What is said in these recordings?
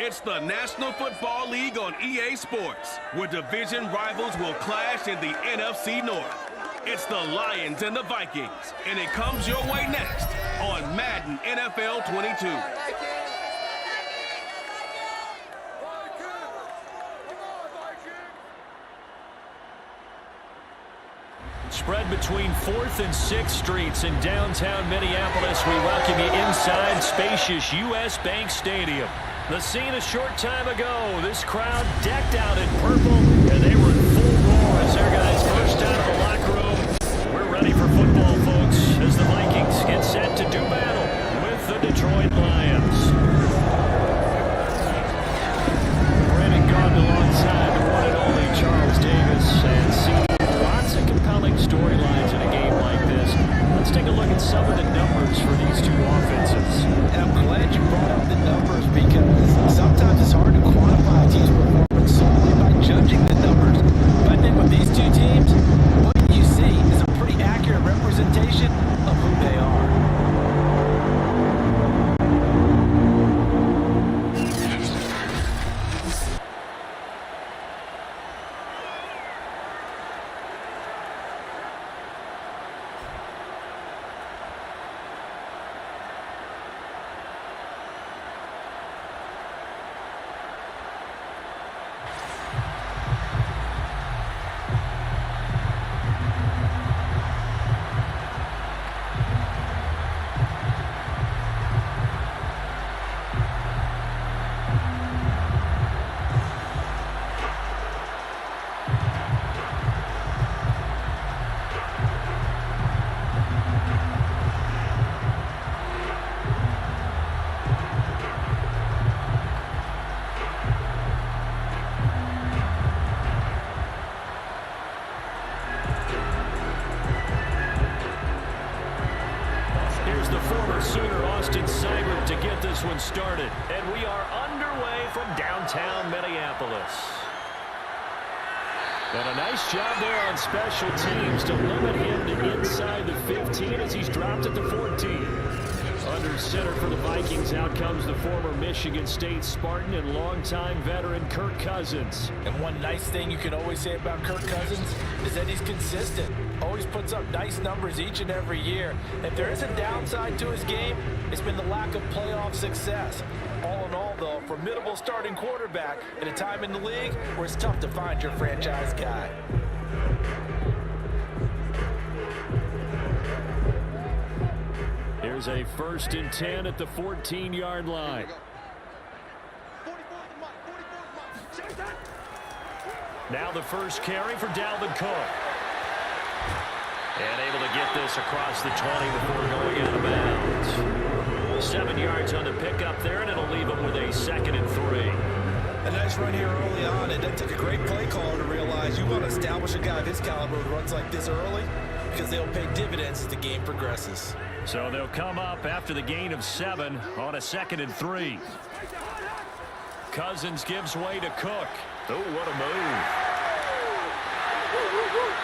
It's the National Football League on EA Sports, where division rivals will clash in the NFC North. It's the Lions and the Vikings, and it comes your way next on Madden NFL 22. Spread between 4th and 6th Streets in downtown Minneapolis. We welcome you inside spacious U.S. Bank Stadium. The scene a short time ago. This crowd decked out in purple, and they were in full roar as their guys burst out of the locker room. We're ready for football, folks, as the Vikings get set to do battle with the Detroit Lions. Brandon Gaudin alongside the one and only Charles Davis, and see lots of compelling storylines in a game like this. Let's take a look at some of the numbers for these two offenses. And I'm glad you brought up the numbers, because sometimes it's hard to quantify a team's performance solely by judging the numbers. But I think with these two teams, what you see is a pretty accurate representation of who they are. Started, and we are underway from downtown Minneapolis. And a nice job there on special teams to limit him to inside the 15 as he's dropped at the 14. Under center for the Vikings, out comes the former Michigan State Spartan and longtime veteran Kirk Cousins. And one nice thing you can always say about Kirk Cousins is that he's consistent. Always puts up nice numbers each and every year. If there is a downside to his game, it's been the lack of playoff success. All in all, though, formidable starting quarterback at a time in the league where it's tough to find your franchise guy. Here's a 1st and 10 at the 14-yard line. Now the first carry for Dalvin Cook. And able to get this across the 20 before going out of bounds. 7 yards on the pickup there, and it'll leave him with a 2nd and 3. A nice run here early on, and that took a great play caller to realize you want to establish a guy of his caliber who runs like this early, because they'll pay dividends as the game progresses. So they'll come up after the gain of 7 on a 2nd and 3. Cousins gives way to Cook. Oh, what a move.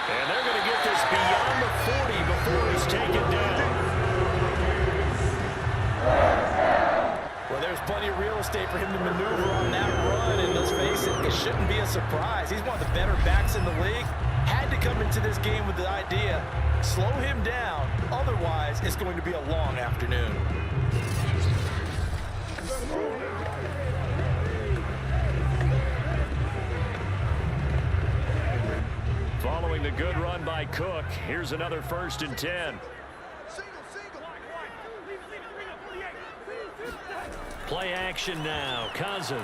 And they're going to get this beyond the 40 before he's taken down. Well, there's plenty of real estate for him to maneuver on that run, and let's face it, it shouldn't be a surprise. He's one of the better backs in the league. Had to come into this game with the idea, slow him down, otherwise it's going to be a long afternoon. Following the good run by Cook, here's another 1st and 10. Play action now, Cousins.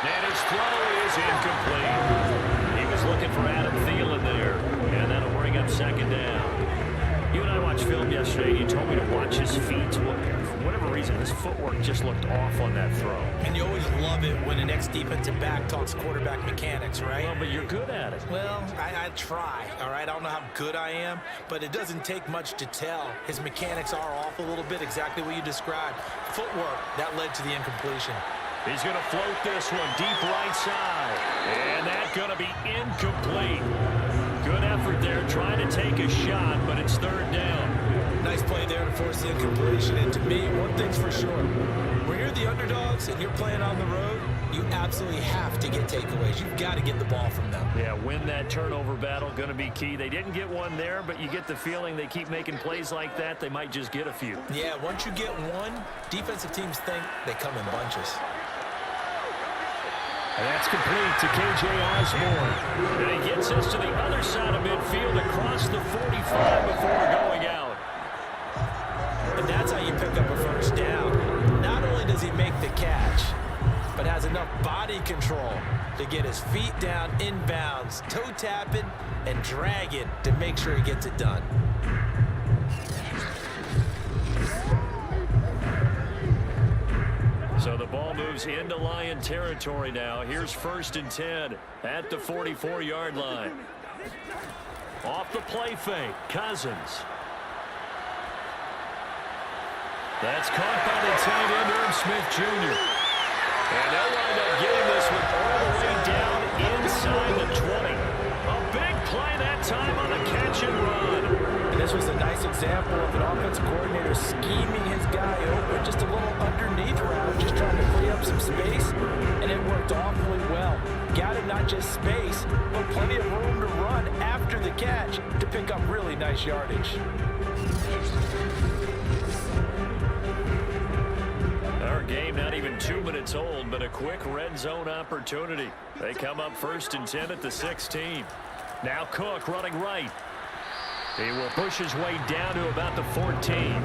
And his throw is incomplete. He was looking for Adam Thielen there, and that'll bring up 2nd down. You and I watched film yesterday, and you told me to watch his feet. For whatever reason, his footwork just looked off on that throw. And you always love it when an ex-defensive back talks quarterback mechanics, right? Well, but you're good at it. Well, I try, all right? I don't know how good I am, but it doesn't take much to tell. His mechanics are off a little bit, exactly what you described. Footwork, that led to the incompletion. He's going to float this one deep right side. And that's going to be incomplete. Good effort there trying to take a shot, but it's 3rd down. nice play there to force the incompletion. And to me, one thing's for sure. When you're the underdogs and you're playing on the road, you absolutely have to get takeaways. You've got to get the ball from them. Yeah, win that turnover battle, going to be key. They didn't get one there, but you get the feeling they keep making plays like that, they might just get a few. Yeah, once you get one, defensive teams think they come in bunches. And that's complete to K.J. Osborne. And he gets us to the other side of midfield across the 45 before going out. And that's how you pick up a first down. Not only does he make the catch, but has enough body control to get his feet down inbounds, toe tapping and dragging to make sure he gets it done. So the ball moves into Lion territory now. Here's 1st and 10 at the 44-yard line. Off the play fake, Cousins. That's caught by the tight end, Irv Smith Jr. And they'll wind up getting this one all the way down inside the 20. A big play that time on the catch and run. And this was a nice example of an offensive coordinator scheming his guy open, just a little underneath route, just trying to free up some space, and it worked awfully well. Got him not just space, but plenty of room to run after the catch to pick up really nice yardage. Our game not even 2 minutes old, but a quick red zone opportunity. They come up 1st and 10 at the 16. Now Cook running right. He will push his way down to about the 14.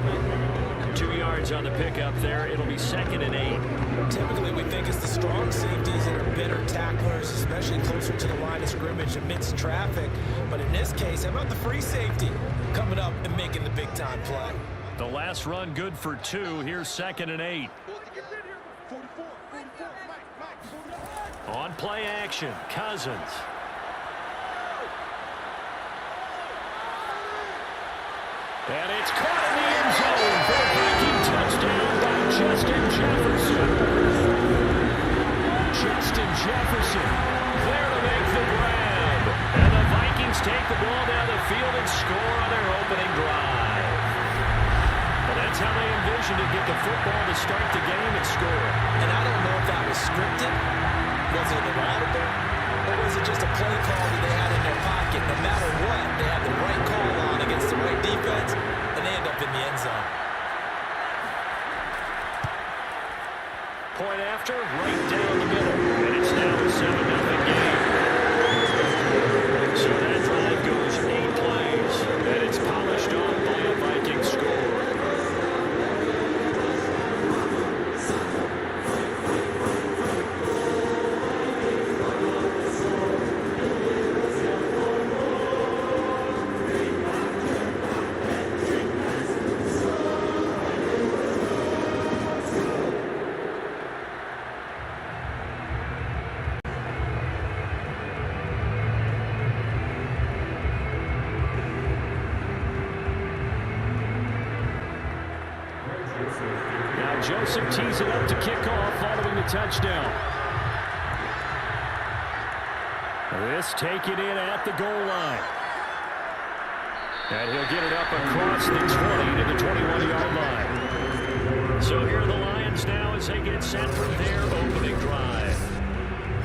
2 yards on the pickup there. It'll be 2nd and 8. Typically, we think it's the strong safeties that are better tacklers, especially closer to the line of scrimmage amidst traffic. But in this case, how about the free safety coming up and making the big-time play? The last run good for 2. Here's 2nd and 8. On play action, Cousins. And it's caught in the end zone for a Viking touchdown by Justin Jefferson. Justin Jefferson there to make the grab. And the Vikings take the ball down the field and score on their opening drive. Well, that's how they envisioned it, get the football to start the game and score. And I don't know if that was scripted. Was it audible? Or was it just a play call that they had in their pocket? No matter what, they had the right call on against the right defense, and they end up in the end zone. Point after, right down the middle. And it's now a 7-0 game. So that drive goes 8 plays. And it's polished off by a Viking score. Joseph tees it up to kick off following the touchdown. This taken in at the goal line. And he'll get it up across the 20 to the 21-yard line. So here are the Lions now as they get set for their opening drive.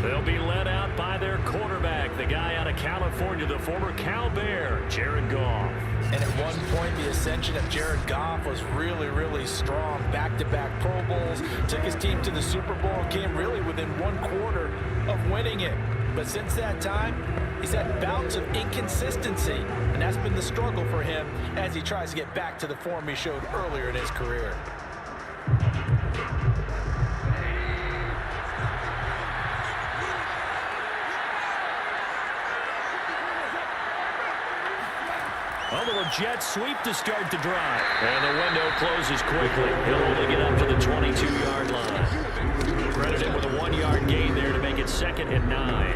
They'll be led out by their quarterback, the guy out of California, the former Cal Bear, Jared Goff. And at one point, the ascension of Jared Goff was really, really strong. Back-to-back Pro Bowls, took his team to the Super Bowl, and came really within 1/4 of winning it. But since that time, he's had bouts of inconsistency, and that's been the struggle for him as he tries to get back to the form he showed earlier in his career. A little jet sweep to start the drive. And the window closes quickly. He'll only get up to the 22-yard line. Credit him with a 1-yard gain there to make it 2nd and 9.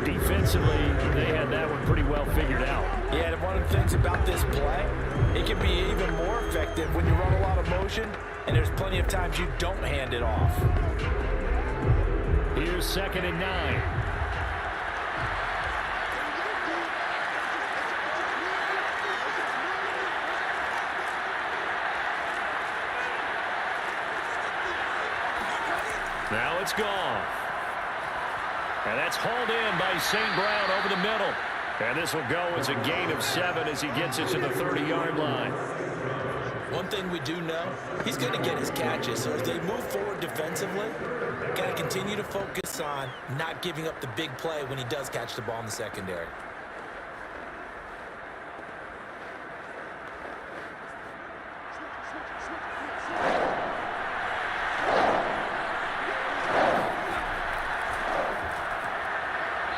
Defensively, they had that one pretty well figured out. Yeah, and one of the things about this play, it can be even more effective when you run a lot of motion, and there's plenty of times you don't hand it off. Here's 2nd and 9. Now it's gone. And that's hauled in by St. Brown over the middle. And this will go as a gain of 7 as he gets it to the 30-yard line. One thing we do know, he's going to get his catches. So as they move forward defensively, got to continue to focus on not giving up the big play when he does catch the ball in the secondary.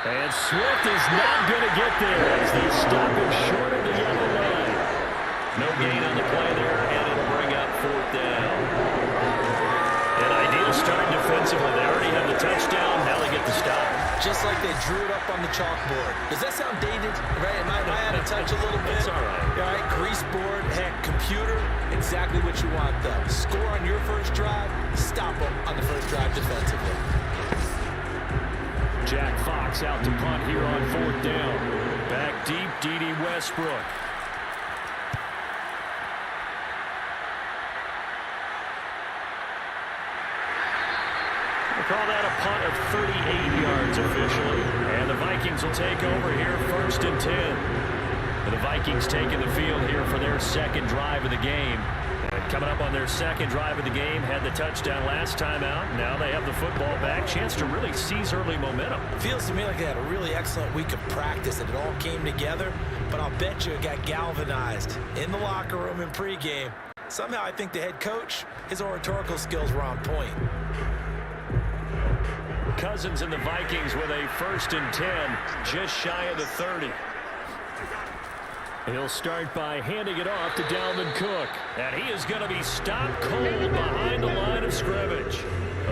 And Swift is not going to get there as they stop him short of the yellow line. No gain on the play there, and it'll bring up 4th down. An ideal start defensively. They already have the touchdown. Now they get the stop. Just like they drew it up on the chalkboard. Does that sound dated? Right? Am I out of touch a little bit? It's all right. All right, grease board, heck, computer, exactly what you want, though. Score on your first drive, stop them on the first drive defensively. Jack Fox out to punt here on 4th down. Back deep, D.D. Westbrook. We'll call that a punt of 38 yards officially. And the Vikings will take over here 1st and 10. And the Vikings taking the field here for their second drive of the game. And coming up on their second drive of the game, had the touchdown last time out. Now they have the football back. Chance to really seize early momentum. Feels to me like they had a really excellent week of practice and it all came together. But I'll bet you it got galvanized in the locker room in pregame. Somehow I think the head coach, his oratorical skills were on point. Cousins and the Vikings with a 1st and 10, just shy of the 30. He'll start by handing it off to Dalvin Cook. And he is going to be stopped cold behind the line of scrimmage.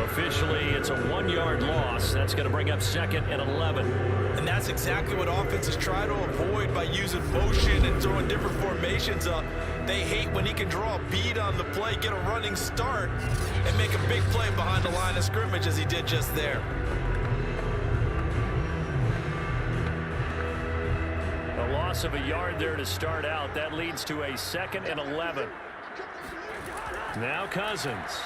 Officially, it's a 1-yard loss. That's going to bring up 2nd and 11. And that's exactly what offenses try to avoid by using motion and throwing different formations up. They hate when he can draw a bead on the play, get a running start, and make a big play behind the line of scrimmage as he did just there. A loss of a yard there to start out. That leads to a 2nd and 11. Now Cousins.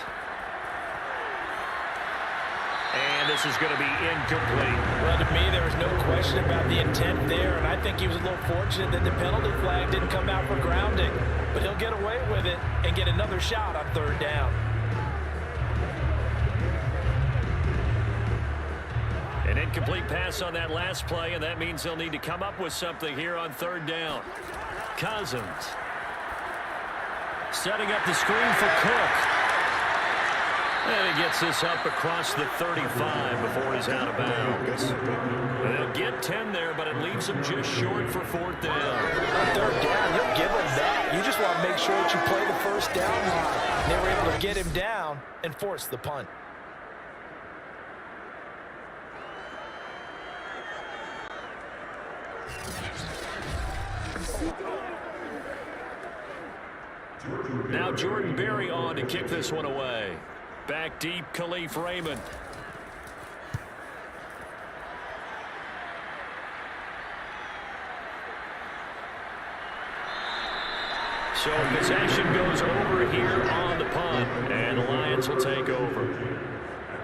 And this is going to be incomplete. Well, to me, there was no question about the intent there, and I think he was a little fortunate that the penalty flag didn't come out for grounding. But he'll get away with it and get another shot on 3rd down. An incomplete pass on that last play, and that means they'll need to come up with something here on 3rd down. Cousins setting up the screen for Cook. And he gets this up across the 35 before he's out of bounds. They'll get 10 there, but it leaves him just short for 4th down. On 3rd down, you'll give him that. You just want to make sure that you play the first down line. They were able to get him down and force the punt. Now Jordan Berry on to kick this one away. Back deep, Khalif Raymond. So possession goes over here on the punt, and the Lions will take over.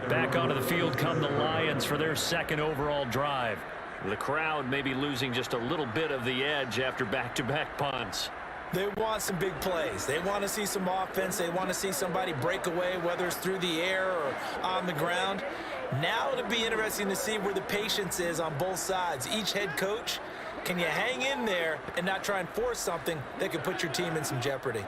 Back onto the field come the Lions for their 2nd overall drive. The crowd may be losing just a little bit of the edge after back-to-back punts. They want some big plays. They want to see some offense. They want to see somebody break away, whether it's through the air or on the ground. Now it'll be interesting to see where the patience is on both sides. Each head coach, can you hang in there and not try and force something that could put your team in some jeopardy?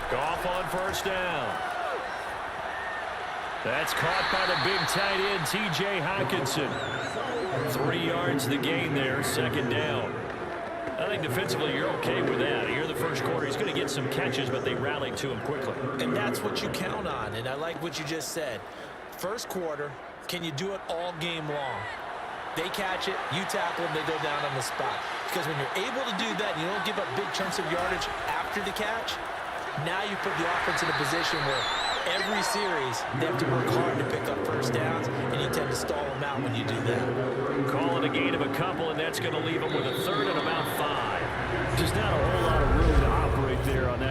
Goff on 1st down. That's caught by the big tight end, T.J. Hockenson. 3 yards the gain there, 2nd down. I think defensively you're okay with that. Here in the first quarter, he's going to get some catches, but they rallied to him quickly. And that's what you count on, and I like what you just said. First quarter, can you do it all game long? They catch it, you tackle them, they go down on the spot. Because when you're able to do that and you don't give up big chunks of yardage after the catch, now you put the offense in a position where every series they have to work hard to pick up first downs, and you tend to stall them out when you do that. Call it a gain of a couple, and that's going to leave them with a 3rd and about 5. Just not a whole lot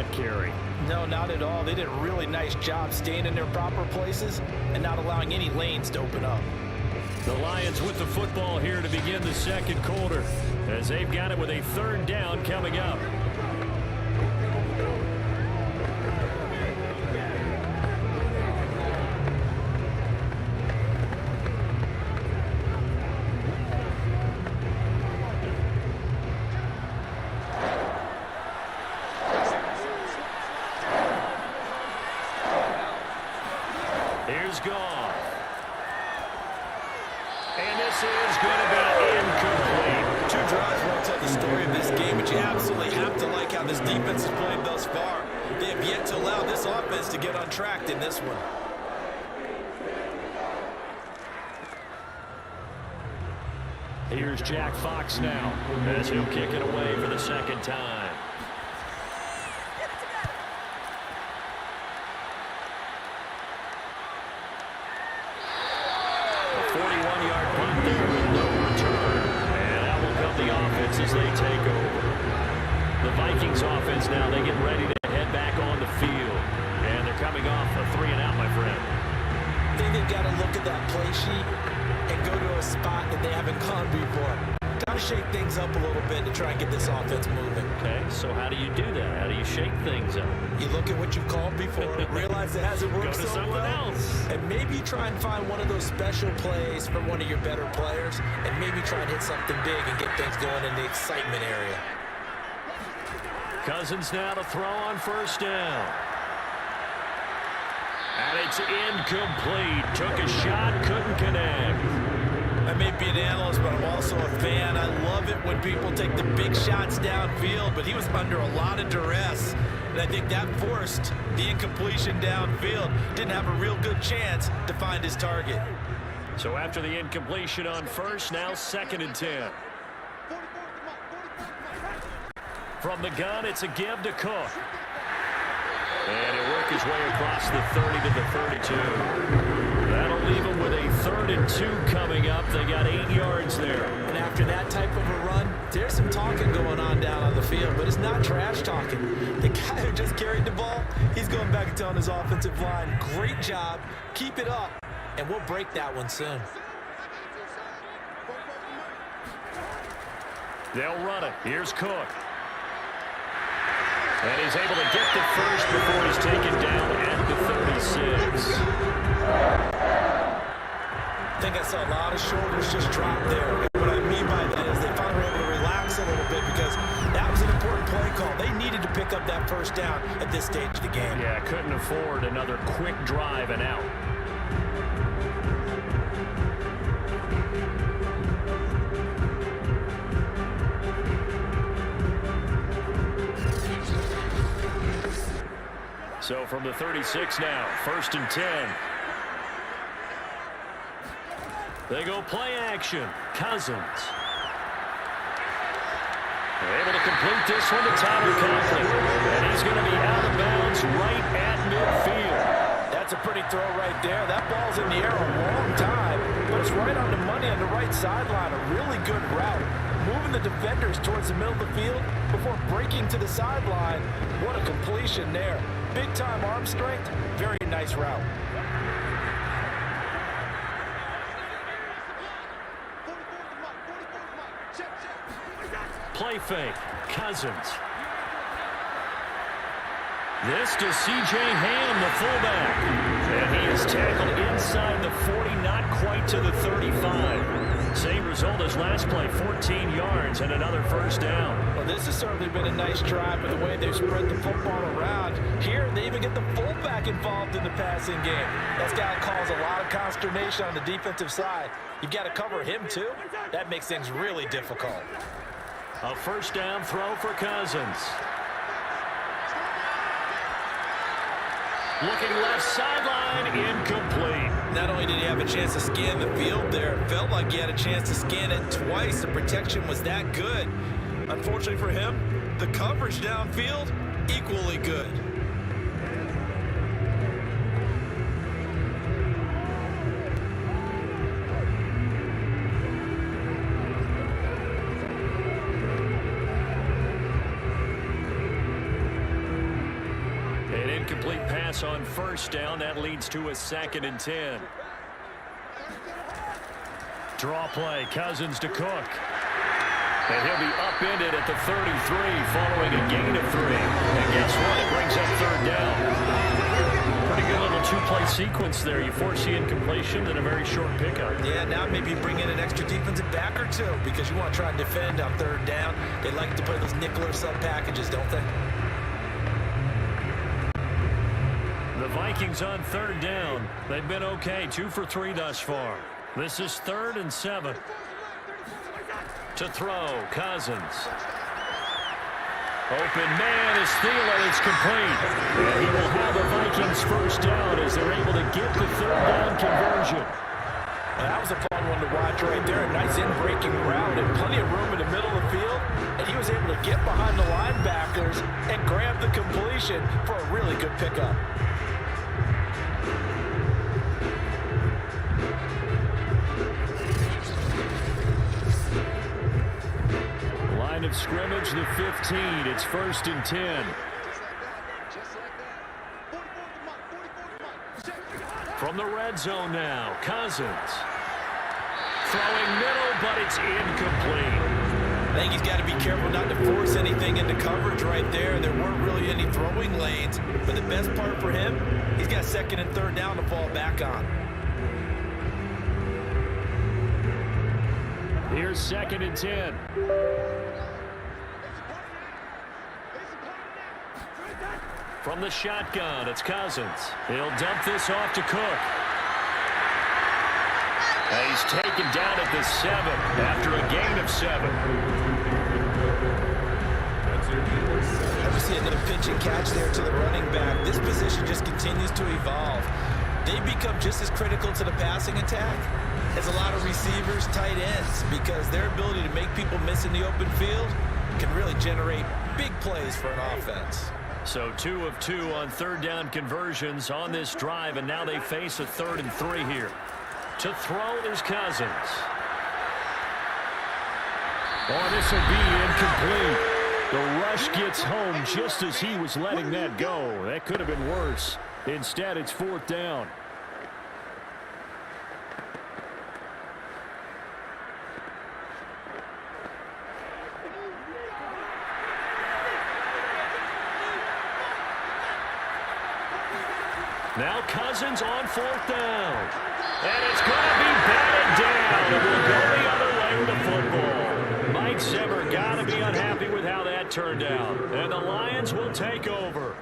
that carry. No, not at all. They did a really nice job staying in their proper places and not allowing any lanes to open up. The Lions with the football here to begin the second quarter, as they've got it with a third down coming up. Here's Goff. And this is going to be incomplete. Two drives won't tell the story of this game, but you absolutely have to like how this defense has played thus far. They have yet to allow this offense to get untracked in this one. Here's Jack Fox now, as he'll kick it away for the second time. A 41-yard punt there with no return. And out will come the offense as they take over. The Vikings offense now, they get ready to head back on the field. And they're coming off a 3-and-out, my friend. I think they've got to look at that play sheet and go to a spot that they haven't gone before. Got to shake things up a little bit to try and get this offense moving. Okay, so how do you do that? How do you shake things up? You look at what you've called before, realize it hasn't worked Go to so something well, else. and maybe try and find one of those special plays from one of your better players, and maybe try and hit something big and get things going in the excitement area. Cousins now to throw on first down. And it's incomplete. Took a shot, couldn't connect. I may be an analyst, but I'm also a fan. I love it when people take the big shots downfield, but he was under a lot of duress. And I think that forced the incompletion downfield. Didn't have a real good chance to find his target. So after the incompletion on first, now 2nd and 10. From the gun, it's a give to Cook. And he'll work his way across the 30 to the 32. That'll leave him with a 3rd and 2 coming up. They got 8 yards there. And after that type of a run, there's some talking going on down on the field, but it's not trash talking. The guy who just carried the ball, he's going back and telling his offensive line, great job, keep it up, and we'll break that one soon. They'll run it. Here's Cook. And he's able to get the first before he's taken down at the 36. I think I saw a lot of shoulders just drop there. And what I mean by that is they finally were able to relax a little bit because that was an important play call. They needed to pick up that first down at this stage of the game. Yeah, couldn't afford another quick drive and out. So from the 36 now, 1st and 10. They go play action. Cousins. They're able to complete this one to Tyler Conklin. And he's going to be out of bounds right at midfield. That's a pretty throw right there. That ball's in the air a long time, but it's right on the money on the right sideline. A really good route. Moving the defenders towards the middle of the field before breaking to the sideline. What a completion there. Big-time arm strength. Very nice route. Play fake. Cousins. This to C.J. Ham, the fullback. And he is tackled inside the 40, not quite to the 35. Same result as last play, 14 yards and another first down. Well, this has certainly been a nice drive with the way they've spread the football around. Here, they even get the fullback involved in the passing game. That's got to cause a lot of consternation on the defensive side. You've got to cover him, too. That makes things really difficult. A first down throw for Cousins. Looking left sideline, incomplete. Not only did he have a chance to scan the field there, it felt like he had a chance to scan it twice. The protection was that good. Unfortunately for him, the coverage downfield, equally good. incomplete pass on first down. That leads to a 2nd and 10. Draw play, Cousins to Cook. And he'll be upended at the 33 following a gain of 3. And guess what? It brings up 3rd down. Pretty good little 2-play sequence there. You force the incompletion and a very short pickup. Yeah, now maybe bring in an extra defensive back or 2 because you want to try and defend on 3rd down. They like to play those nickel or sub packages, don't they? The Vikings on 3rd down. They've been okay, 2 for 3 thus far. This is 3rd and 7. To throw, Cousins. Open man is Thielen. It's complete. And he will have a Vikings first down as they're able to get the 3rd down conversion. Well, that was a fun one to watch right there. A nice in-breaking route and plenty of room in the middle of the field. And he was able to get behind the linebackers and grab the completion for a really good pickup. Line of scrimmage, the 15. It's 1st and 10. From the red zone now, Cousins. Throwing middle, but it's incomplete. I think he's got to be careful not to force anything into coverage right there. There weren't really any throwing lanes. But the best part for him, he's got 2nd and 3rd down to fall back on. Here's 2nd and 10. From the shotgun, it's Cousins. He'll dump this off to Cook. And he's taken down at the 7 after a gain of 7. Ever see another pitch and catch there to the running back? This position just continues to evolve. They become just as critical to the passing attack as a lot of receivers, tight ends, because their ability to make people miss in the open field can really generate big plays for an offense. So 2 of 2 on 3rd down conversions on this drive, and now they face a 3rd and 3 here. To throw, there's Cousins. Oh, this will be incomplete. The rush gets home just as he was letting that go. That could have been worse. Instead, it's 4th down. Now Cousins on 4th down. And it's going to be batted down. It will go the other way with the football. Mike Zimmer got to be unhappy with how that turned out. And the Lions will take over.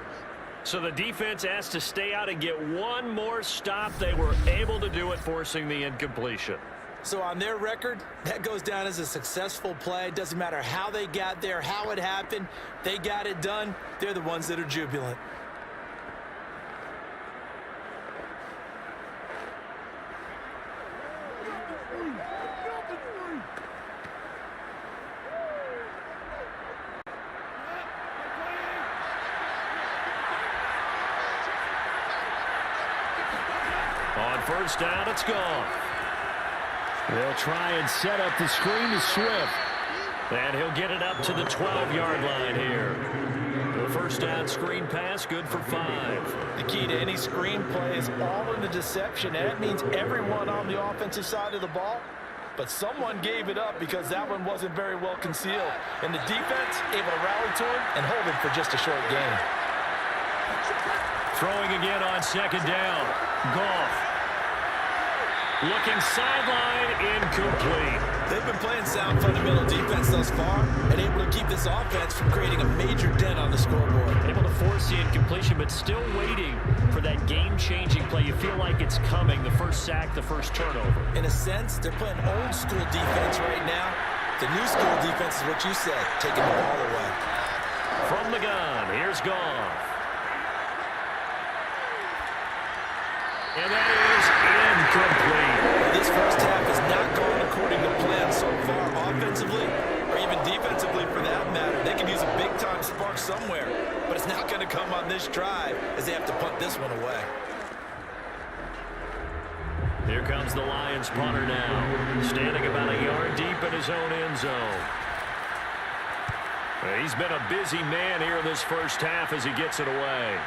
So the defense has to stay out and get one more stop. They were able to do it, forcing the incompletion. So on their record, that goes down as a successful play. It doesn't matter how they got there, how it happened. They got it done. They're the ones that are jubilant. On 1st down, it's gone. They'll try and set up the screen to Swift. And he'll get it up to the 12-yard line here. The 1st down screen pass, good for 5. The key to any screen play is all in the deception. And that means everyone on the offensive side of the ball. But someone gave it up because that one wasn't very well concealed. And the defense able to rally to him and hold him for just a short gain. Throwing again on 2nd down. Goff. Looking sideline, incomplete. They've been playing sound fundamental defense thus far and able to keep this offense from creating a major dent on the scoreboard. Able to force the incompletion, but still waiting for that game-changing play. You feel like it's coming, the first sack, the first turnover. In a sense, they're playing old-school defense right now. The new school defense is what you said, taking the ball away. From the gun, here's Goff. And that is incomplete. This first half has not gone according to plan so far, offensively or even defensively for that matter. They can use a big-time spark somewhere, but it's not going to come on this drive as they have to punt this one away. Here comes the Lions punter now, standing about a yard deep in his own end zone. He's been a busy man here this first half as he gets it away.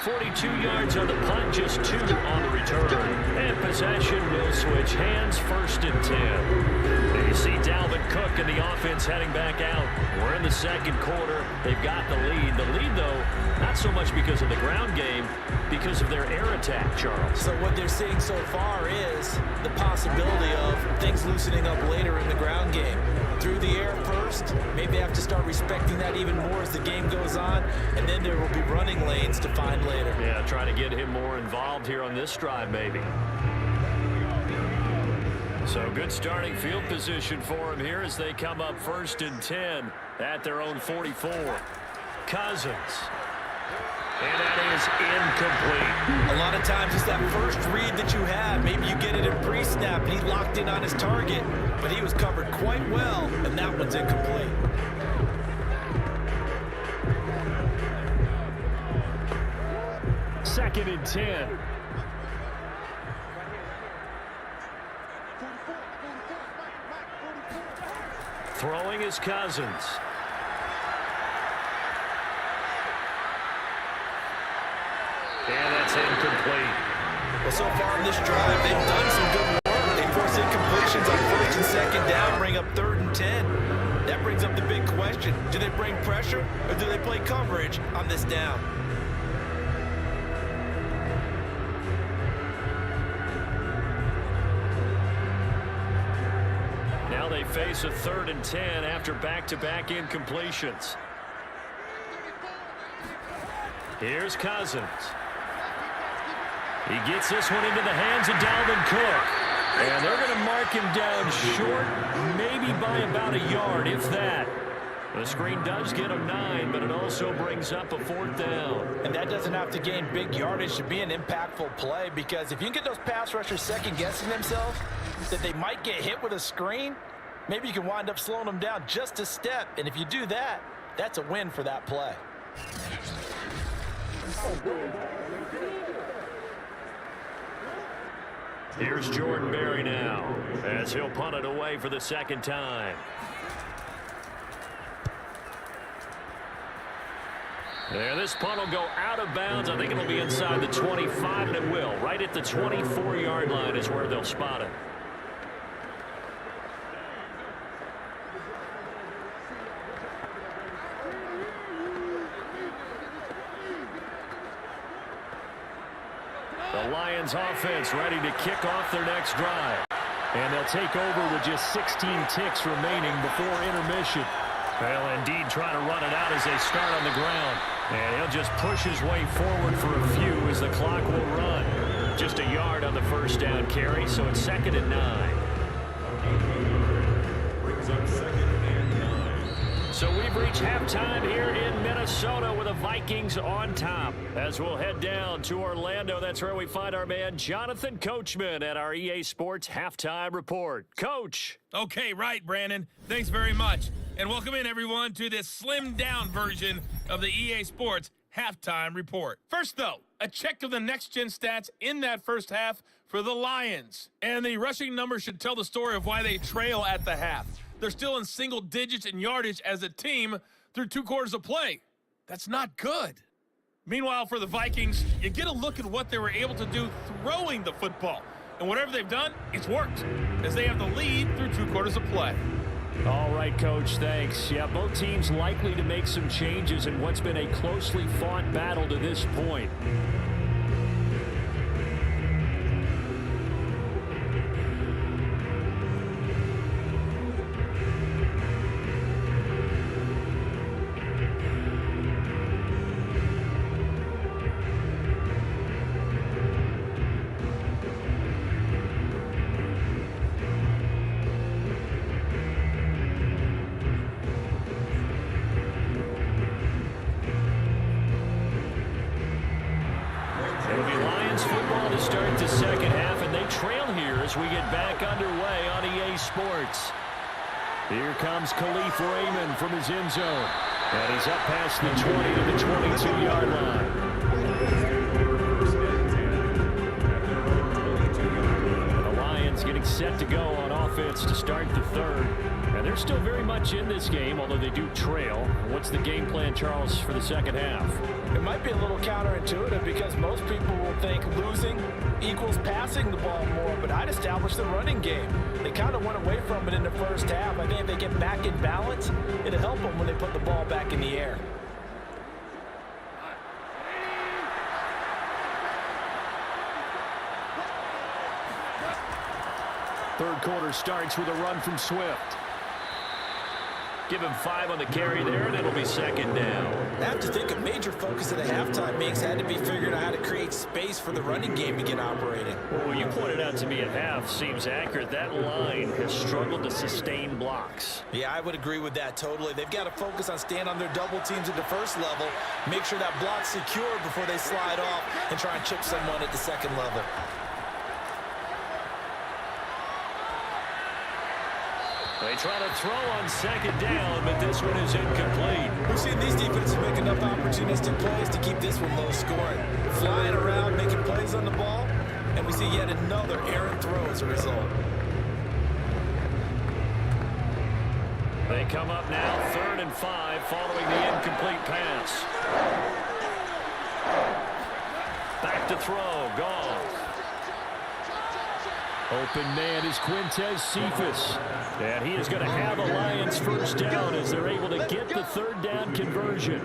42 yards on the punt, just 2 on the return. And possession will switch hands, 1st and 10. You see Dalvin Cook and the offense heading back out. We're in the second quarter. They've got the lead. The lead, though, not so much because of the ground game, because of their air attack, Charles. So what they're seeing so far is the possibility of things loosening up later in the ground game. Through the air first, maybe they have to start respecting that even more as the game goes on, and then there will be running lanes to find later. Yeah, trying to get him more involved here on this drive, maybe. So good starting field position for him here as they come up 1st and 10 at their own 44. Cousins. And that is incomplete. A lot of times it's that first read that you have. Maybe you get it in pre-snap and he locked in on his target, but he was covered quite well, and that one's incomplete. Second and 10. Throwing is Cousins. And that's incomplete. Well, so far in this drive, they've done some good work. They force incompletions on 1st and 2nd down, bring up 3rd and 10. That brings up the big question. Do they bring pressure, or do they play coverage on this down? Now they face a 3rd and 10 after back-to-back incompletions. Here's Cousins. He gets this one into the hands of Dalvin Cook. And they're going to mark him down short, maybe by about a yard, if that. The screen does get him 9, but it also brings up a 4th down. And that doesn't have to gain big yardage to be an impactful play, because if you can get those pass rushers second-guessing themselves, that they might get hit with a screen, maybe you can wind up slowing them down just a step. And if you do that, that's a win for that play. Here's Jordan Berry now, as he'll punt it away for the 2nd time. And this punt will go out of bounds. I think it'll be inside the 25, and it will. Right at the 24-yard line is where they'll spot it. The Lions offense ready to kick off their next drive. And they'll take over with just 16 ticks remaining before intermission. Well, indeed, trying to run it out as they start on the ground. And he'll just push his way forward for a few as the clock will run. Just a yard on the 1st down carry, so it's 2nd and 9. So we've reached halftime here in Minnesota with the Vikings on top. As we'll head down to Orlando, that's where we find our man Jonathan Coachman at our EA Sports Halftime Report. Coach. Okay, right, Brandon. Thanks very much. And welcome in, everyone, to this slimmed-down version of the EA Sports Halftime Report. First, though, a check of the next-gen stats in that first half for the Lions. And the rushing numbers should tell the story of why they trail at the half. They're still in single digits in yardage as a team through 2 quarters of play. That's not good. Meanwhile, for the Vikings, you get a look at what they were able to do throwing the football. And whatever they've done, it's worked, as they have the lead through 2 quarters of play. All right, Coach, thanks. Yeah, both teams likely to make some changes in what's been a closely fought battle to this point. Here comes Khalif Raymond from his end zone. And he's up past the 20 to the 22-yard line. The Lions getting getting set to go on offense to start the third. And they're still very much in this game, although they do trail. What's the game plan, Charles, for the second half? It might be a little counterintuitive because most people will think losing equals passing the ball more, but I'd establish the running game. They kind of went away from it in the first half. I think if they get back in balance, it'll help them when they put the ball back in the air. Third quarter starts with a run from Swift. Give him 5 on the carry there, and it'll be second down. I have to think a major focus of the halftime mix had to be figuring out how to create space for the running game to get operating. Well, you pointed out to me at half seems accurate. That line has struggled to sustain blocks. Yeah, I would agree with that totally. They've got to focus on staying on their double teams at the first level, make sure that block's secure before they slide off and try and chip someone at the second level. They try to throw on second down, but this one is incomplete. We've seen these defenses make enough opportunistic plays to keep this one low scoring. Flying around, making plays on the ball, and we see yet another errant throw as a result. They come up now, 3rd and 5, following the incomplete pass. Back to throw, Goff. Open man is Quintez Cephas. And he is going to have a Lions first down as they're able to get the third down conversion.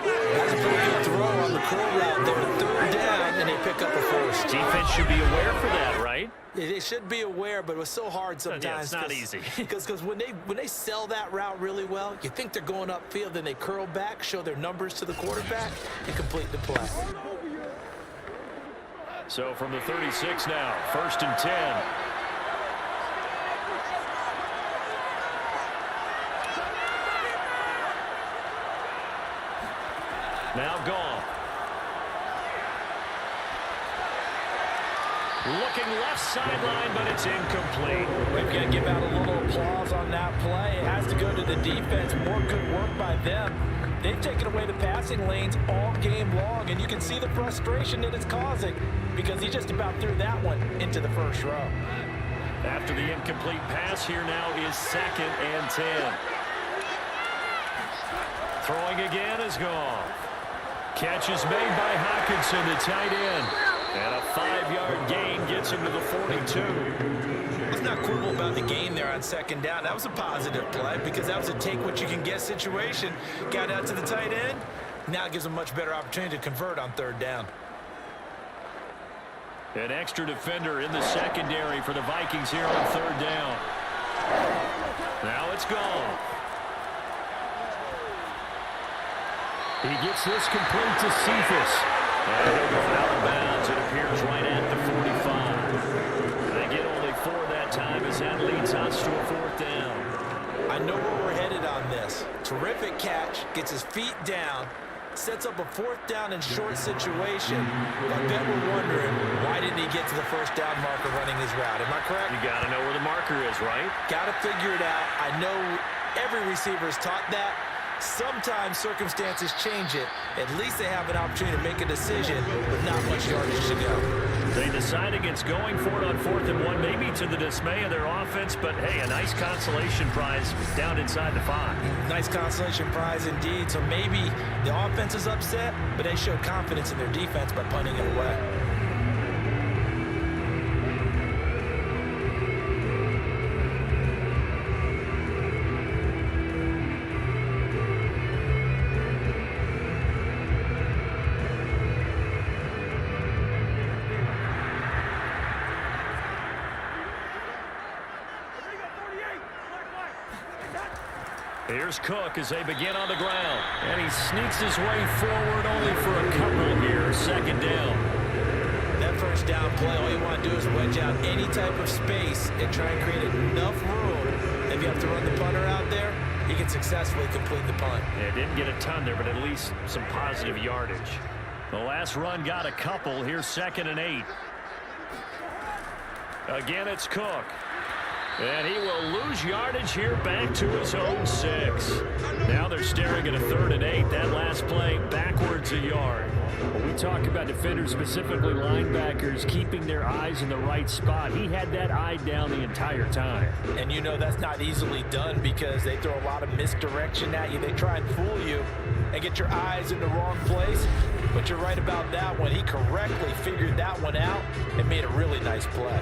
That's a pretty good throw on the curl route there. Third down, and they pick up a first. Defense should be aware for that, right? They should be aware, but it was so hard sometimes. Yeah, it's not easy. Because when they sell that route really well, you think they're going upfield, then they curl back, show their numbers to the quarterback, and complete the play. So from the 36 now, 1st and 10. Now Goff. Looking left sideline, but it's incomplete. We've got to give out a little applause on that play. It has to go to the defense. More good work by them. They've taken away the passing lanes all game long, and you can see the frustration that it's causing because he just about threw that one into the first row. After the incomplete pass, here now is 2nd and 10. Throwing again is Goff. Catch is made by Hockenson, the tight end. And a 5-yard gain gets him to the 42. Let's not quibble about the gain there on second down. That was a positive play because that was a take-what-you-can-get situation. Got out to the tight end. Now it gives them a much better opportunity to convert on third down. An extra defender in the secondary for the Vikings here on third down. Now it's gone. He gets this complete to Cephas. And he'll go out of bounds. It appears right at the 45. They get only 4 that time as that leads us to a 4th down. I know where we're headed on this. Terrific catch. Gets his feet down. Sets up a 4th down and short situation. I bet we're wondering, why didn't he get to the first down marker running his route? Am I correct? You got to know where the marker is, right? Got to figure it out. I know every receiver is taught that. Sometimes circumstances change it. At least they have an opportunity to make a decision with not much yardage to go. They decide against going for it on 4th and 1, maybe to the dismay of their offense, but hey, a nice consolation prize down inside the 5. Nice consolation prize indeed. So maybe the offense is upset, but they show confidence in their defense by punting it away. Here's Cook as they begin on the ground. And he sneaks his way forward only for a couple here. 2nd down. That first down play, all you want to do is wedge out any type of space and try and create enough room. If you have to run the punter out there, he can successfully complete the punt. Yeah, didn't get a ton there, but at least some positive yardage. The last run got a couple. Here's 2nd and 8. Again, it's Cook. And he will lose yardage here back to his own 6. Now they're they're staring at a 3rd and 8. That last play backwards a yard. When we talk about defenders, specifically linebackers, keeping their eyes in the right spot, he had that eye down the entire time. And you know that's not easily done because they throw a lot of misdirection at you. They try and fool you and get your eyes in the wrong place. But you're right about that one. He correctly figured that one out and made a really nice play.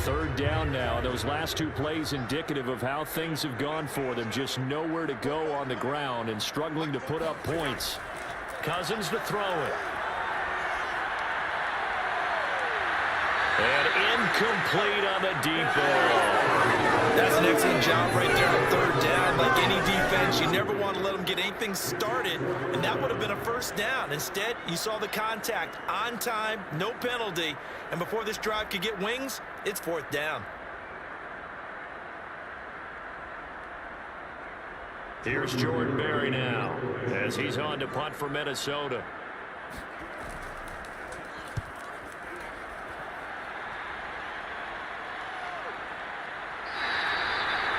3rd down now. Those last 2 plays indicative of how things have gone for them. Just nowhere to go on the ground and struggling to put up points. Cousins to throw it. And incomplete on the deep ball. That's an excellent job right there on 3rd down. Like any defense, you never want to let them get anything started, and that would have been a 1st down. Instead, you saw the contact on time, no penalty, and before this drive could get wings, it's 4th down. Here's Jordan Berry now as he's on to punt for Minnesota.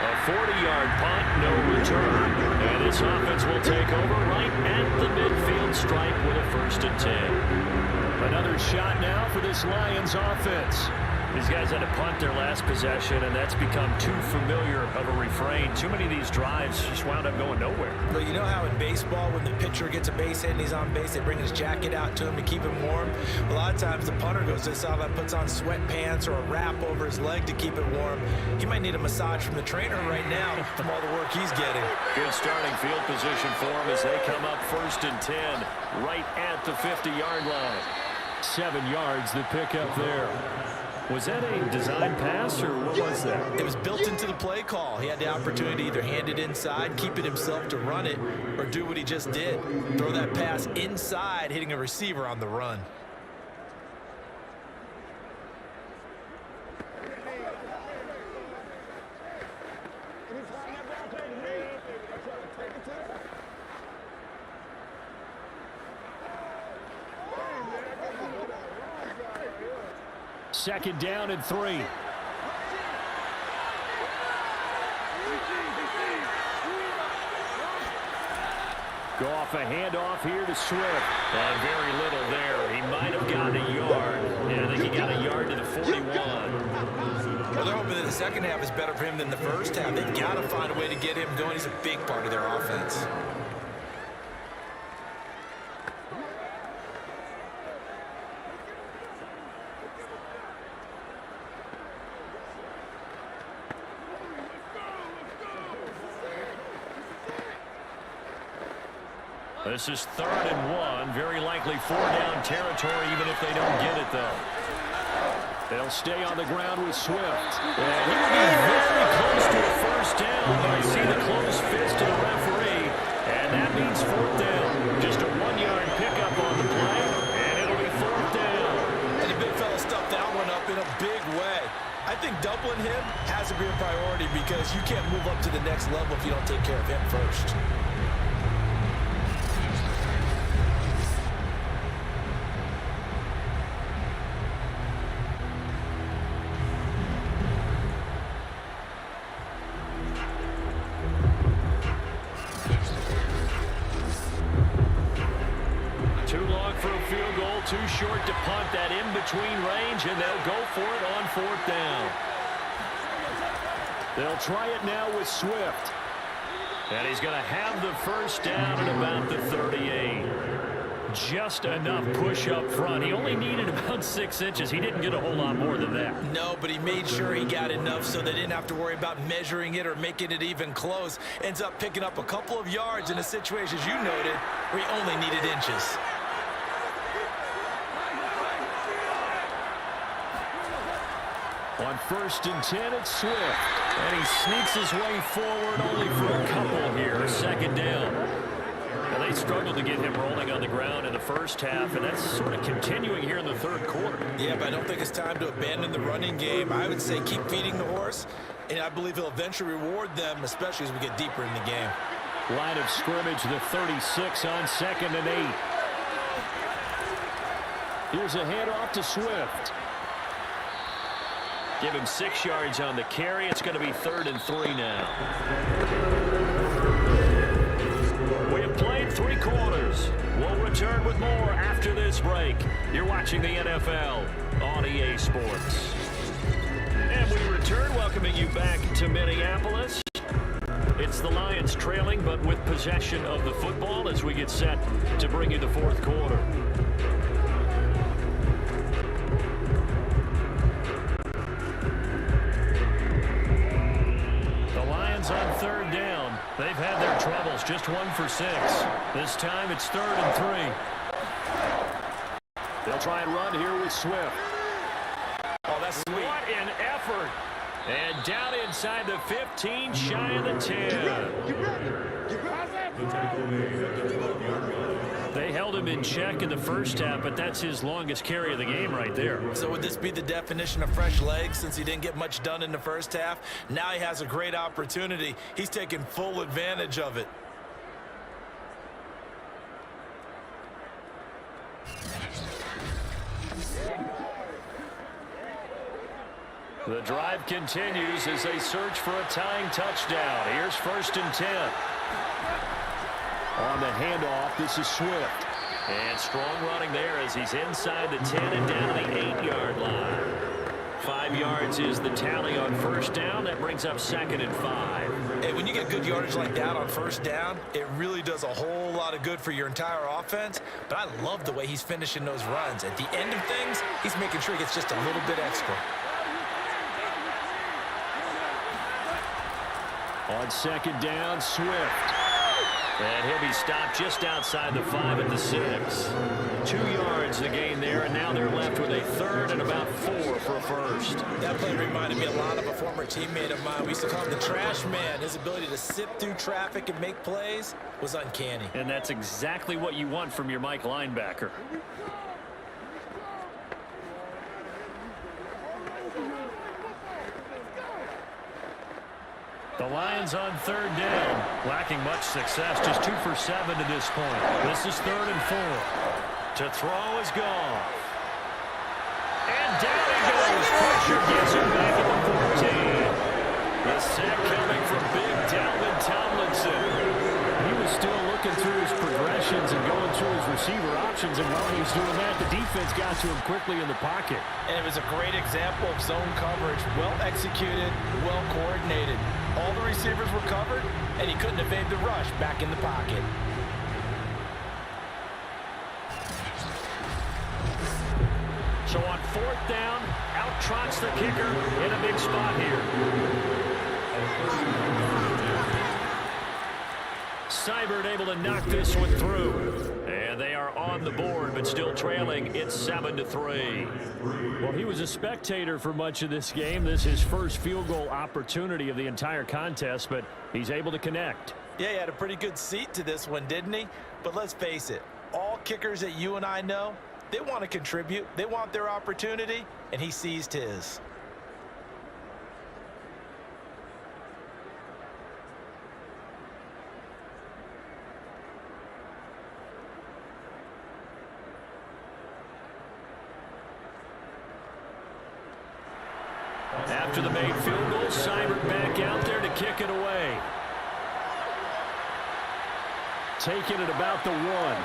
A 40-yard punt, no return. And this offense will take over right at the midfield stripe with a 1st and 10. Another shot now for this Lions offense. These guys had to punt their last possession, and that's become too familiar of a refrain. Too many of these drives just wound up going nowhere. But you know how in baseball, when the pitcher gets a base hit and he's on base, they bring his jacket out to him to keep him warm? A lot of times the punter goes to the sideline, puts on sweatpants or a wrap over his leg to keep it warm. He might need a massage from the trainer right now from all the work he's getting. Good starting field position for him as they come up 1st and 10 right at the 50-yard line. 7 yards the pickup there. Was that a design pass, or what was that? It was built into the play call. He had the opportunity to either hand it inside, keep it himself to run it, or do what he just did. Throw that pass inside, hitting a receiver on the run. Second down and 3. Go off a handoff here to Swift. And very little there. He might have gotten a yard. Yeah, I think he got a yard to the 41. Well, they're hoping that the second half is better for him than the first half. They've got to find a way to get him going. He's a big part of their offense. This is 3rd and 1. Very likely 4-down territory, even if they don't get it, though. They'll stay on the ground with Swift. And he will be very close to a 1st down, but I see the closed fist of the referee, and that means 4th down. Just a 1-yard pickup on the play, and it'll be 4th down. And the big fella stuffed that one up in a big way. I think doubling him has to be a priority because you can't move up to the next level if you don't take care of him first. Too short to punt, that in-between range, and they'll go for it on 4th down. They'll try it now with Swift. And he's going to have the 1st down at about the 38. Just enough push up front. He only needed about 6 inches. He didn't get a whole lot more than that. No, but he made sure he got enough so they didn't have to worry about measuring it or making it even close. Ends up picking up a couple of yards in a situation, as you noted, where he only needed inches. On 1st and 10, it's Swift. And he sneaks his way forward only for a couple here. 2nd down. Well, they struggled to get him rolling on the ground in the first half, and that's sort of continuing here in the 3rd quarter. Yeah, but I don't think it's time to abandon the running game. I would say keep feeding the horse, and I believe he'll eventually reward them, especially as we get deeper in the game. Line of scrimmage, the 36 on 2nd and 8. Here's a handoff to Swift. Give him 6 yards on the carry. It's going to be 3rd and 3 now. We have played 3 quarters. We'll return with more after this break. You're watching the NFL on EA Sports. And we return, welcoming you back to Minneapolis. It's the Lions trailing, but with possession of the football as we get set to bring you the 4th quarter. The Lions on 3rd down. They've had their troubles, just 1 for 6. This time it's 3rd and 3. They'll try and run here with Swift. Oh, that's sweet. What an effort. And down inside the 15, shy of the 10. They held him in check in the first half, but that's his longest carry of the game right there. So would this be the definition of fresh legs since he didn't get much done in the first half? Now he has a great opportunity. He's taking full advantage of it. The drive continues as they search for a tying touchdown. Here's 1st and 10. On the handoff, this is Swift. And strong running there as he's inside the 10 and down to the 8-yard line. 5 yards is the tally on 1st down. That brings up 2nd and 5. Hey, when you get good yardage like that on 1st down, it really does a whole lot of good for your entire offense. But I love the way he's finishing those runs. At the end of things, he's making sure he gets just a little bit extra. On 2nd down, Swift. And he'll be stopped just outside the 5 at the 6. 2 yards the gain there, and now they're left with a 3rd and about 4 for a 1st. That play reminded me a lot of a former teammate of mine. We used to call him the trash man. His ability to sift through traffic and make plays was uncanny. And that's exactly what you want from your Mike linebacker. The Lions on 3rd down, lacking much success, just 2 for 7 to this point. This is 3rd and 4. To throw is Goff. And down he goes. Pressure gets him back at the 14. The sack coming from big Dalvin Tomlinson. He was still looking through his progressions and going through his receiver options, and while he was doing that, the defense got to him quickly in the pocket. And it was a great example of zone coverage. Well executed, well coordinated. All the receivers were covered, and he couldn't evade the rush back in the pocket. So on 4th down, out trots the kicker in a big spot here. Seibert able to knock this one through. And they are on the board, but still trailing. It's 7-3. Well, he was a spectator for much of this game. This is his first field goal opportunity of the entire contest, but he's able to connect. Yeah, he had a pretty good seat to this one, didn't he? But let's face it, all kickers that you and I know, they want to contribute. They want their opportunity, and he seized his. After the made field goal, Seibert back out there to kick it away. Taking it about the 1.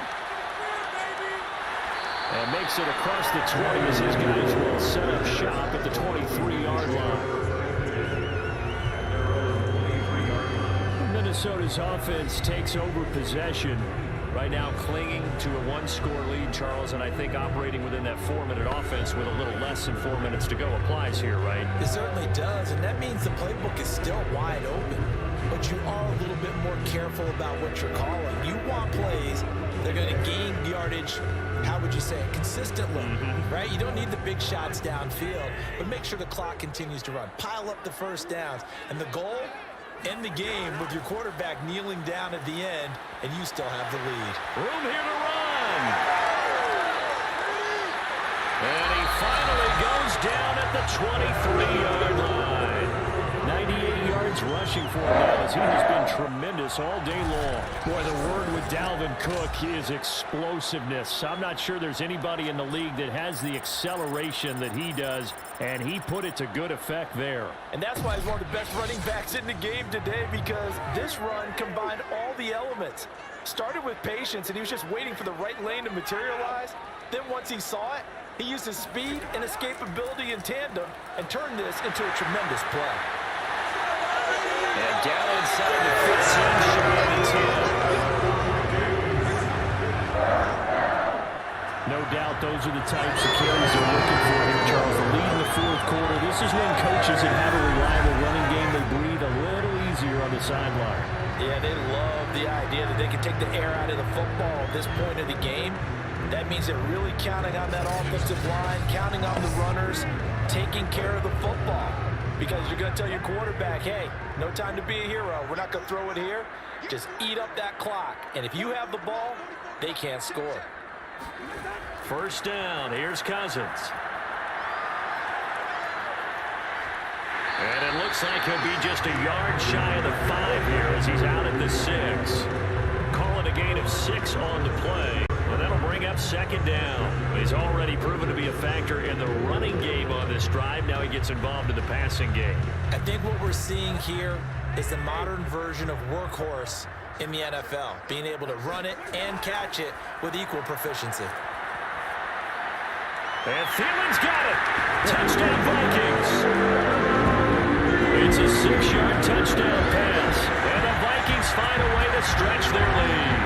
And makes it across the 20 as his guys will set up shop at the 23-yard line. Minnesota's offense takes over possession. Right now clinging to a 1-score lead, Charles, and I think operating within that 4-minute offense with a little less than 4 minutes to go applies here, right? It certainly does, and that means the playbook is still wide open. But you are a little bit more careful about what you're calling. You want plays that are going to gain yardage, how would you say it, consistently, right? You don't need the big shots downfield, but make sure the clock continues to run. Pile up the 1st downs, and the goal, end the game with your quarterback kneeling down at the end, and you still have the lead. Room here to run. And he finally goes down at the 23-yard line. 98 yards rushing for him now, as he has been tremendous all day long. Boy, the word with Dalvin Cook is explosiveness. I'm not sure there's anybody in the league that has the acceleration that he does, and he put it to good effect there. And that's why he's one of the best running backs in the game today, because this run combined all the elements. Started with patience, and he was just waiting for the right lane to materialize. Then once he saw it, he used his speed and escapability in tandem and turned this into a tremendous play. And down inside the 15, shy of the 10. No doubt those are the types of carries they're looking for here, Charles. The lead in the fourth quarter. This is when coaches that have a reliable running game, they breathe a little easier on the sideline. Yeah, they love the idea that they can take the air out of the football at this point of the game. That means they're really counting on that offensive line, counting on the runners, taking care of the football. Because you're going to tell your quarterback, hey, no time to be a hero. We're not going to throw it here. Just eat up that clock. And if you have the ball, they can't score. First down, here's Cousins. And it looks like he'll be just a yard shy of the 5 here as he's out at the 6. Calling a gain of 6 on the play. And that'll bring up second down. He's already proven to be a factor in the running game on this drive. Now he gets involved in the passing game. I think what we're seeing here is the modern version of workhorse in the NFL. Being able to run it and catch it with equal proficiency. And Thielen's got it. Touchdown Vikings. It's a 6-yard touchdown pass. And the Vikings find a way to stretch their lead.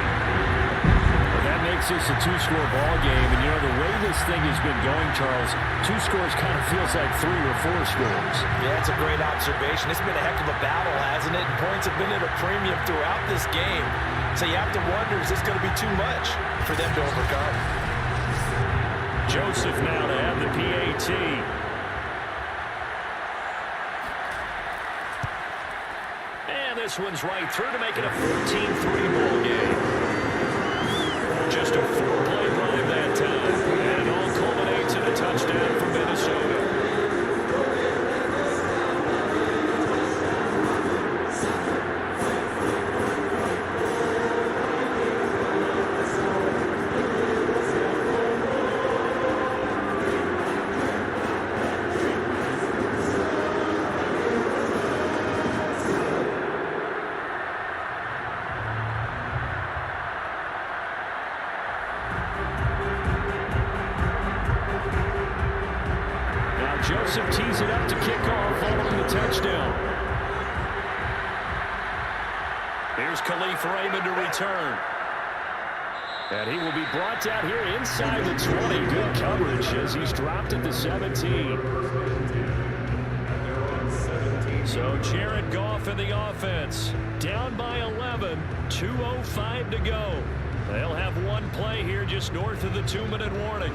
That makes this a 2-score ball game. And, you know, the way this thing has been going, Charles, 2 scores kind of feels like 3 or 4 scores. Yeah, that's a great observation. It's been a heck of a battle, hasn't it? And points have been at a premium throughout this game. So you have to wonder, is this going to be too much for them to overcome? Joseph now to have the PAT. And this one's right through to make it a 14-3 ball game. Just a 4-play drive that time. And it all culminates in a touchdown for Minnesota. Joseph tees it up to kick off following the touchdown. Here's Khalif Raymond to return. And he will be brought down here inside the 20. Good coverage as he's dropped at the 17. So Jared Goff in the offense. Down by 11. 2:05 to go. They'll have one play here just north of the 2-minute warning.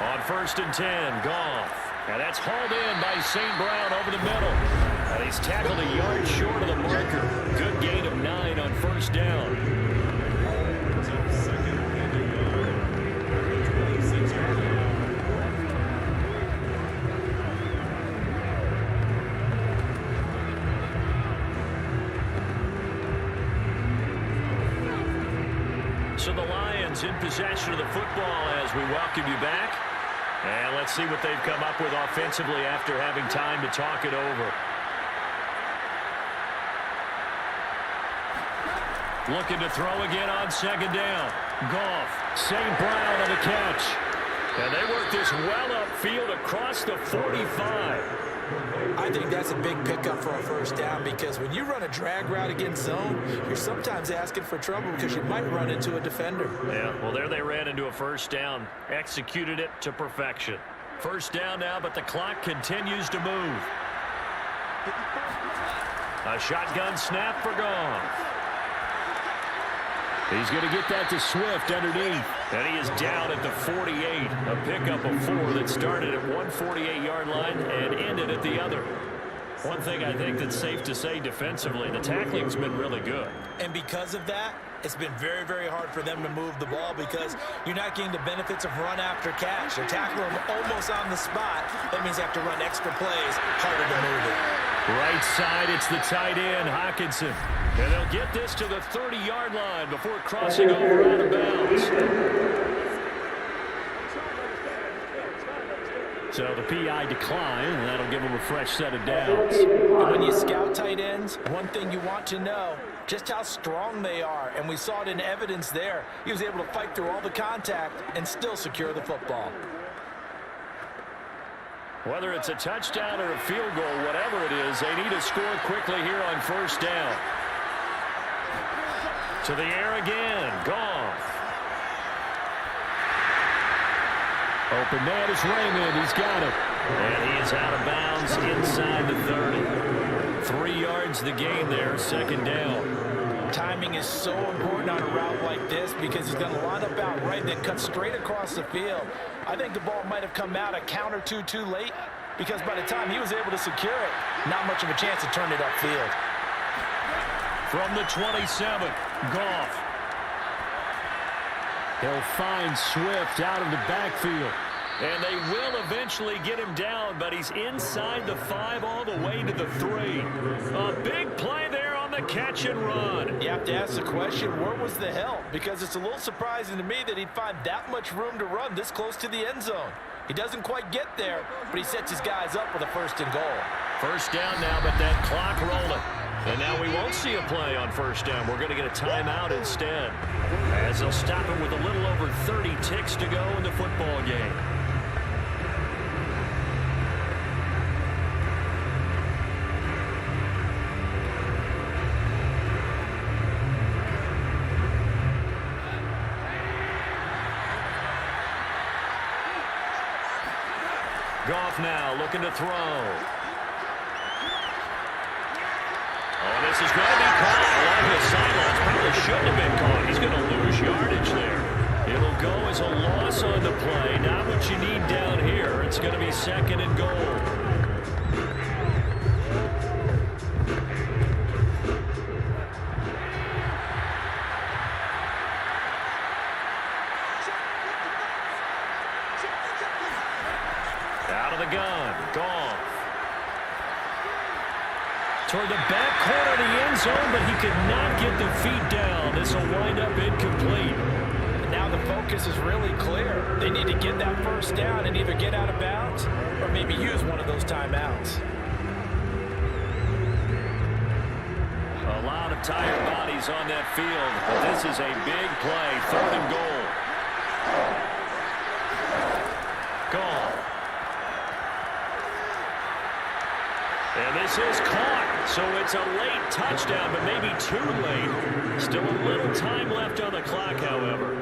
On 1st and 10, Goff. And that's hauled in by St. Brown over the middle. And he's tackled a yard short of the marker. Good gain of 9 on 1st down. So the Lions in possession of the football as we welcome you back. And let's see what they've come up with offensively after having time to talk it over. Looking to throw again on 2nd down. Goff, St. Brown on the catch. And they work this well upfield across the 45. I think that's a big pickup for a 1st down, because when you run a drag route against zone, you're sometimes asking for trouble because you might run into a defender. Yeah, well, there they ran into a 1st down. Executed it to perfection. 1st down now, but the clock continues to move. A shotgun snap for Goff. He's going to get that to Swift underneath. And he is down at the 48. A pickup of 4 that started at one 48-yard line and ended at the other. One thing I think that's safe to say defensively, the tackling's been really good. And because of that, it's been very, very hard for them to move the ball because you're not getting the benefits of run after catch. They're tackling them almost on the spot. That means you have to run extra plays, harder to move it. Right side, it's the tight end, Hawkinson. And they'll get this to the 30-yard line before crossing over out of bounds. So the PI decline, and that'll give them a fresh set of downs. And when you scout tight ends, one thing you want to know, just how strong they are. And we saw it in evidence there. He was able to fight through all the contact and still secure the football. Whether it's a touchdown or a field goal, whatever it is, they need to score quickly here on first down. To the air again. Goff. Open man is Raymond. He's got it. And he is out of bounds inside the 30. 3 yards the gain there, second down. Timing is so important on a route like this because he's going to line up out right, then cut straight across the field. I think the ball might have come out a count or two too late because by the time he was able to secure it, not much of a chance to turn it upfield. From the 27, Goff. He'll find Swift out of the backfield. And they will eventually get him down, but he's inside the 5 all the way to the 3. A big play there on the catch and run. You have to ask the question, where was the help? Because it's a little surprising to me that he'd find that much room to run this close to the end zone. He doesn't quite get there, but he sets his guys up with a first and goal. First down now, but that clock rolling. And now we won't see a play on first down. We're going to get a timeout instead, as they'll stop it with a little over 30 ticks to go in the football game. Goff now looking to throw. Oh, this is going to be caught along the sidelines. Probably shouldn't have been caught. He's going to lose yardage there. It'll go as a loss on the play. Not what you need down here. It's going to be second and goal. Out of the gun. Goff. Toward the back corner of the end zone, but he could not get the feet down. This will wind up incomplete. Now the focus is really clear. They need to get that first down and either get out of bounds or maybe use one of those timeouts. A lot of tired bodies on that field, but this is a big play. Third and goal. Goal. And this is caught. So it's a late touchdown, but maybe too late. Still a little time left on the clock, however.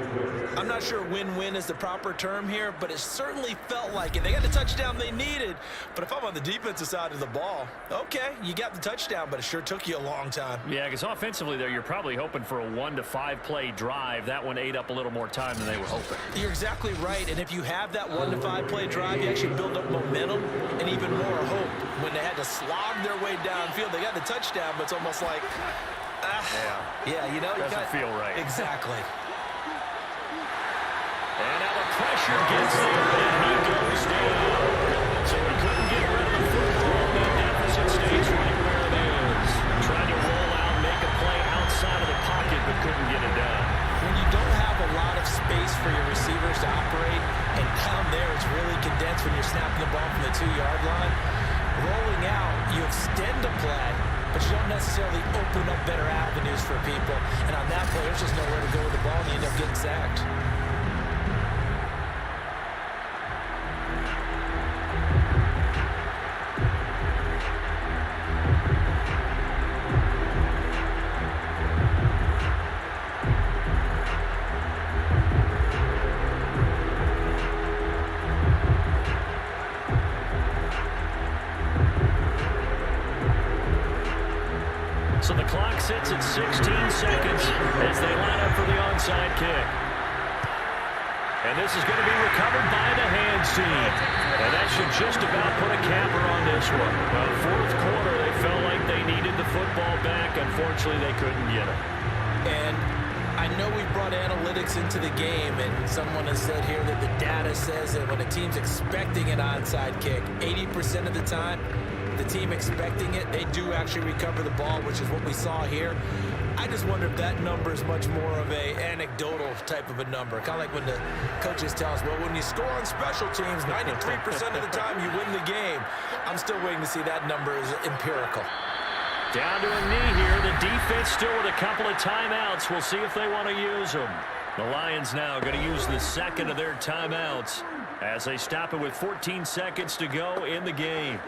I'm not sure win-win is the proper term here, but it certainly felt like it. They got the touchdown they needed, but if I'm on the defensive side of the ball, okay, you got the touchdown, but it sure took you a long time. Yeah, because offensively there, you're probably hoping for a 1 to 5 play drive. That one ate up a little more time than they were hoping. You're exactly right, and if you have that 1 to 5 play drive, you actually build up momentum and even more hope. When they had to slog their way downfield, they got the touchdown, but it's almost like, yeah, you know, doesn't feel right. Exactly. And now the pressure gets there, and he goes down. So he couldn't get rid of the football. That deficit stays right where it is. Trying to roll out, make a play outside of the pocket, but couldn't get it done. When you don't have a lot of space for your receivers to operate, and down there it's really condensed when you're snapping the ball from the 2-yard line, rolling out, you extend the play, but you don't necessarily open up better avenues for people. And on that play, there's just nowhere to go with the ball, and you end up getting sacked. So the clock sits at 16 seconds as they line up for the onside kick. And this is going to be recovered by the hands team. And that should just about put a capper on this one. Well, fourth quarter, they felt like they needed the football back. Unfortunately, they couldn't get it. And I know we brought analytics into the game, and someone has said here that the data says that when a team's expecting an onside kick, 80% of the time, the team expecting it, they do actually recover the ball, which is what we saw here. I just wonder if that number is much more of a anecdotal type of a number. Kind of like when the coaches tell us, well, when you score on special teams, 93% of the time you win the game. I'm still waiting to see that number is empirical. Down to a knee here. The defense still with a couple of timeouts. We'll see if they want to use them. The Lions now going to use the second of their timeouts as they stop it with 14 seconds to go in the game.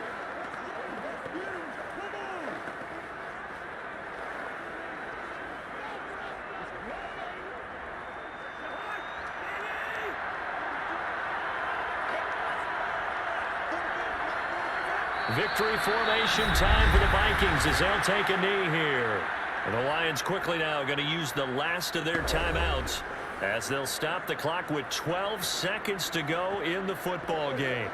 Victory formation time for the Vikings as they'll take a knee here. And the Lions quickly now going to use the last of their timeouts as they'll stop the clock with 12 seconds to go in the football game.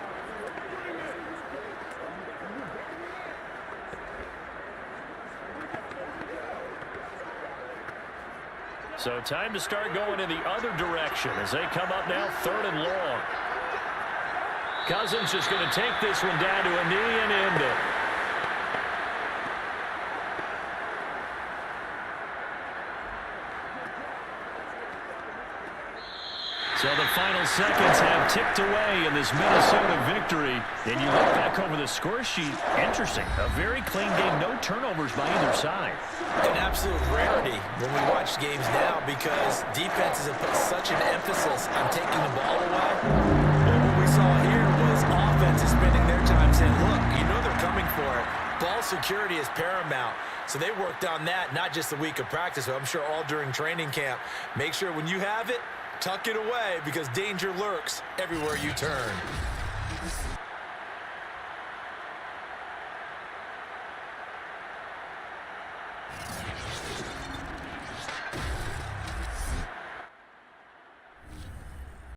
So time to start going in the other direction as they come up now 3rd and long. Cousins just going to take this one down to a knee and end it. So the final seconds have ticked away in this Minnesota victory. And you look back over the score sheet, interesting. A very clean game, no turnovers by either side. An absolute rarity when we watch games now because defenses have put such an emphasis on taking the ball away. But what we saw here was offense is spending their time saying, look, you know they're coming for it. Ball security is paramount. So they worked on that, not just a week of practice, but I'm sure all during training camp. Make sure when you have it, tuck it away because danger lurks everywhere you turn.